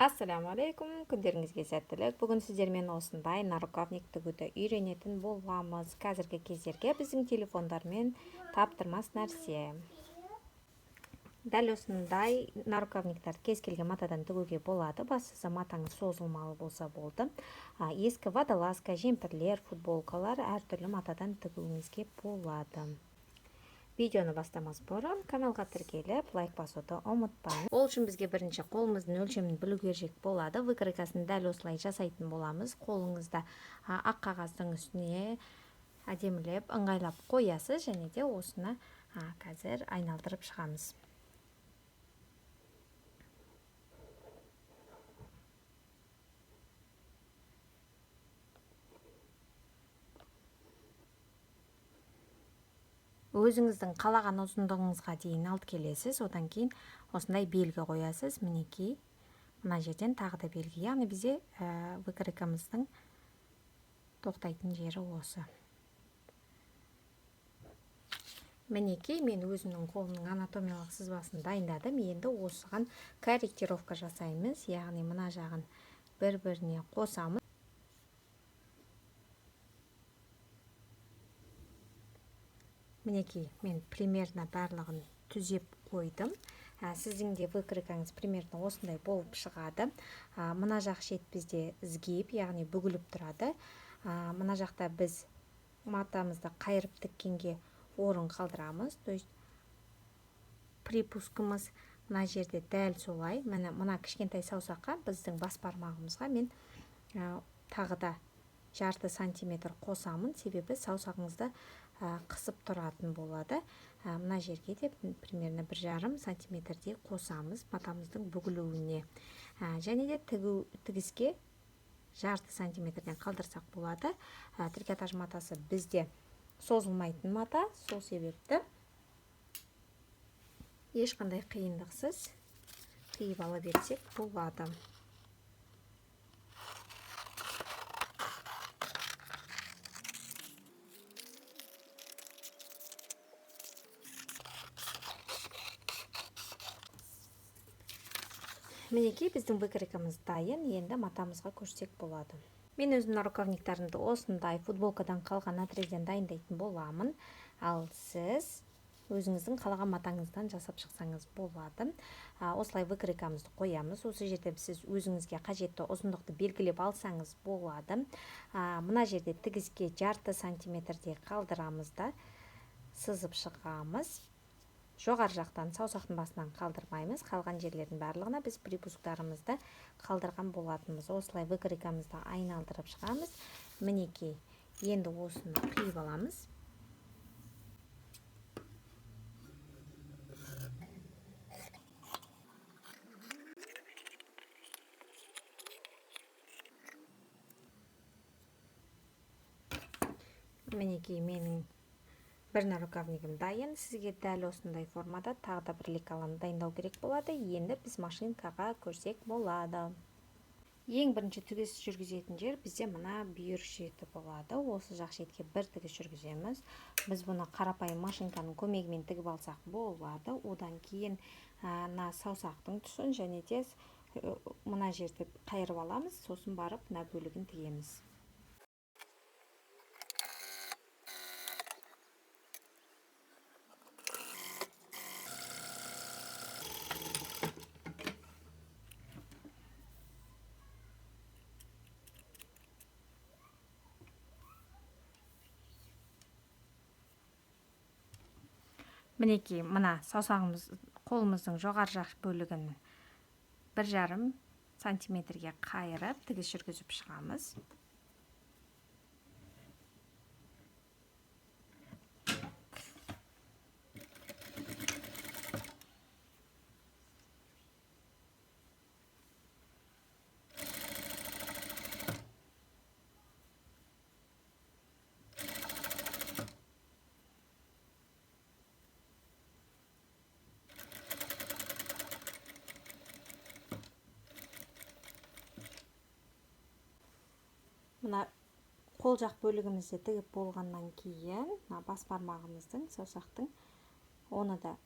Ассаламу алейкум, күндеріңізге сәттілік. Бүгін сіздермен осындай нарукавник тігуді үйренетін боламыз. Қазіргі кездерге біздің телефондармен таптырмас нәрсе. Дәл осындай нарукавниктар кез келген матадан тігуге болады. Бастысы матаңыз созылмалы болса болды. Ескі водолазка, жемпірлер, футболкалар әртүрлі матадан тігуіңізге болады. Видеоны бастамас бұрын каналға тіркеліп, лайк басуды ұмытпаңыз. Ол үшін бізге бірінші қолымыздың өлшемін білу керек болады. Выкройкасын дәл осылай жасайтын боламыз. Қолыңызда ақ қағаздың үстіне әдемілеп, ыңғайлап қоясыз, және де осыны қазір айналдырып шығамыз. Өзіңіздің қалаған ұзындығыңызға дейін алып келесіз, одан кейін осындай белгі қоясыз. Мінекей, мына жерден тағы да белгі. Яғни бізде выкройкамыздың тоқтайтын жері осы. Мінекей, мен өзімнің қолымның анатомиялық сызбасын дайындадым. Енді осыған корректировка жасаймыз. Яғни мына жағын бір-біріне қосамыз. Мінекей, мен примерно барлығын түзеп қойдым. Сіздің де выкройкаңыз примерно осындай болып шығады. Мына жақ шет бізде сгиб, яғни бүгіліп тұрады. Мына жақта біз матамызды қайырып тіккенге орын қалдырамыз. То есть припускымыз мына жерде дәл солай. Мына кішкентай саусаққа біздің бас бармағымызға мен тағы да жарты сантиметр қосамын, себебі саусағыңызды қысып тұратын болады. Мына жерге де примерно 1,5 сантиметрдей қосамыз матамыздың бүгілуіне. Және де тігіске жарты сантиметрден қалдырсақ болады. Трикотаж матасы бізде созылмайтын мата, сол себепті ешқандай қиындықсыз қиып ала берсек болады. Мінекей, біздің выкройкамыз дайын, енді матамызға көшсек болады. Мен өзім нарукавниктарымды осындай футболкадан қалған отрезден дайындайтын боламын. Ал сіз өзіңіздің қалаған матаңыздан жасап шықсаңыз болады. Осылай выкройкамызды қоямыз. Осы жерде сіз өзіңізге қажетті ұзындықты белгілеп алсаңыз болады. Мына жерде тігіске жарты сантиметрдей қалдырамыз да сызып шығамыз. Жоғар жақтан саусақтың басынан қалдырмаймыз. Қалған жерлердің барлығына біз припусктарымызды қалдырған болатынбыз. Осылай выкройкамызды айналдырып шығамыз. Мінекей, енді осыны қиып аламыз. Мінекей, менің бір нарукавнигім дайын. Сізге дәл осындай формада тағы да бір лекаланы дайындау керек болады. Енді біз машинкаға көрсек болады. Ең бірінші тігіс жүргізетін жер бізде мына бүйір шеті болады. Осы жақ шетке бір тігіс жүргіземіз. Біз бұны қарапайым машинканың көмегімен тігіп алсақ болады. Одан кейін мына саусақтың тұсын және де мына жерде қайырып аламыз. Сосын барып мына бөлігін тігеміз. Мінекей, мына қолымыздың жоғар жақ бөлігін 1,5 сантиметрге қайырып, тігіс жүргізіп шығамыз. Мына қол жақ бөлігімізді тігіп болғаннан кейін, бас бармағымыздың, саусақтың, оны да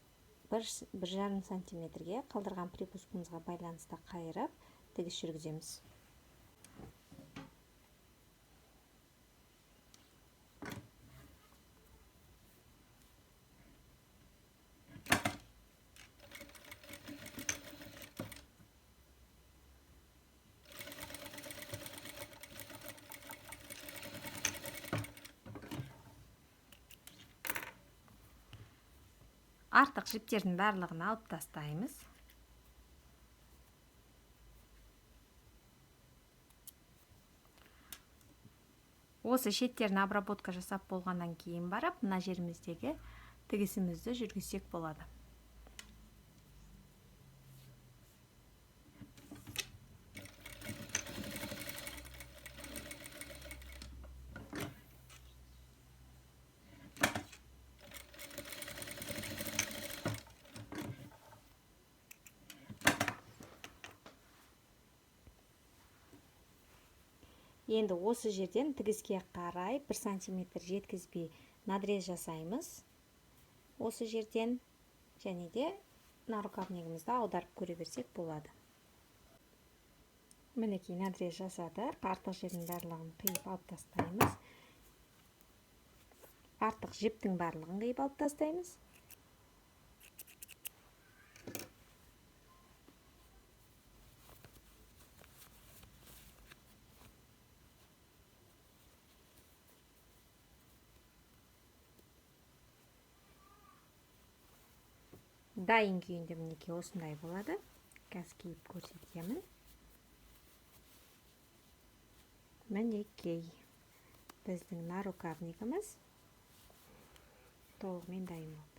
1,5 сантиметрге қалдырған припускымызға байланысты қайырып, тігіс жүргіземіз. Артық жіптердің барлығын алып тастаймыз. Осы шеттерін обработка жасап болғаннан кейін барып, мына жеріміздегі тігісімізді жүргізсек болады. Енді осы жерден тігіске қарай 1 сантиметр жеткізбей надрез жасаймыз. Осы жерден және де нарукавнигімізді аударып көре берсек болады. Мінекей надрез жасадық. Артық жердің барлығын қиып алып тастаймыз. Артық жіптің барлығын қиып алып тастаймыз. Дайын күйінде мінекей осындай болады. Қазір киіп көрсетемін. Мінекей біздің нарукавнигіміз толығымен дайын болды.